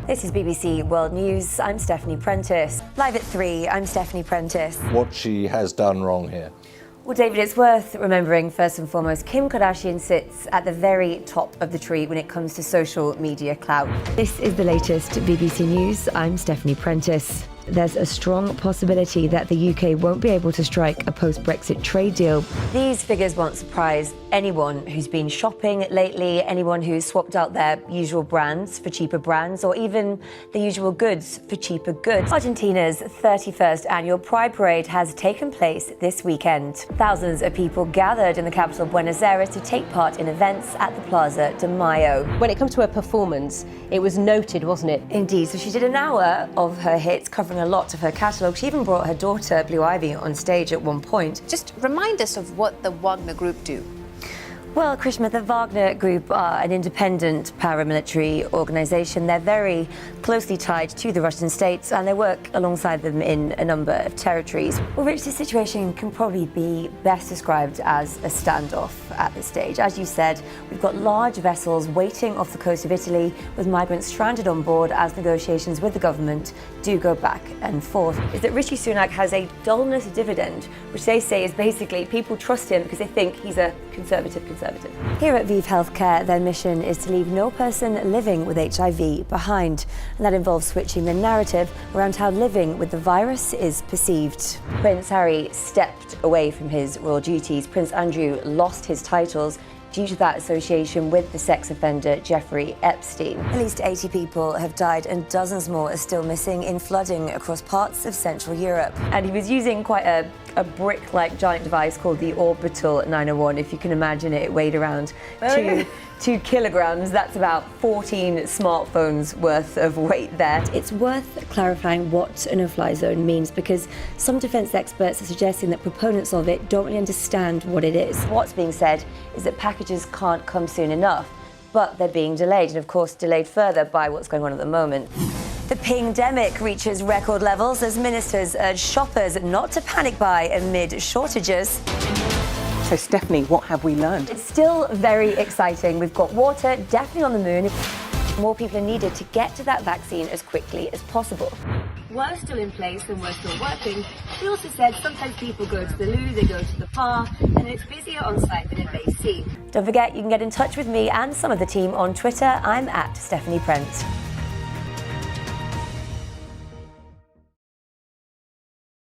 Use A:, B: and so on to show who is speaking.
A: This is BBC World News. I'm Stephanie Prentice. Live at 3, I'm Stephanie Prentice.
B: What she has done wrong here.
A: Well, David, it's worth remembering, first and foremost, Kim Kardashian sits at the very top of the tree when it comes to social media clout. This is the latest BBC News. I'm Stephanie Prentice. There's a strong possibility that the UK won't be able to strike a post-Brexit trade deal. These figures won't surprise anyone who's been shopping lately, anyone who's swapped out their usual brands for cheaper brands, or even the usual goods for cheaper goods. Argentina's 31st annual Pride Parade has taken place this weekend. Thousands of people gathered in the capital Buenos Aires to take part in events at the Plaza de Mayo.
C: When it comes to her performance, it was noted, wasn't it?
A: Indeed, so she did an hour of her hits, covering a lot of her catalogue. She even brought her daughter, Blue Ivy, on stage at one point.
D: Just remind us of what the Wagner Group do.
A: Well, Krishma, the Wagner Group are an independent paramilitary organisation. They're very closely tied to the Russian state and they work alongside them in a number of territories. Well, Rich, this situation can probably be best described as a standoff at this stage. As you said, we've got large vessels waiting off the coast of Italy with migrants stranded on board as negotiations with the government do go back and forth. Is that Rishi Sunak has a dullness dividend, which they say is basically people trust him because they think he's a conservative. Here at Vive Healthcare, their mission is to leave no person living with HIV behind. And that involves switching the narrative around how living with the virus is perceived. Prince Harry stepped away from his royal duties. Prince Andrew lost his titles due to that association with the sex offender Jeffrey Epstein. At least 80 people have died and dozens more are still missing in flooding across parts of Central Europe. And he was using quite a brick-like giant device called the Orbital 901. If you can imagine it, it weighed around 2 kilograms. That's about 14 smartphones worth of weight there. It's worth clarifying what a no-fly zone means because some defence experts are suggesting that proponents of it don't really understand what it is. What's being said is that packages can't come soon enough, but they're being delayed, and of course delayed further by what's going on at the moment. The pingdemic reaches record levels as ministers urge shoppers not to panic buy amid shortages.
C: So, Stephanie, what have we learned?
A: It's still very exciting. We've got water definitely on the moon. More people are needed to get to that vaccine as quickly as possible. We're still in place and we're still working. He also said sometimes people go to the loo, they go to the bar, and it's busier on site than it may seem. Don't forget, you can get in touch with me and some of the team on Twitter. I'm at Stephanie Prent.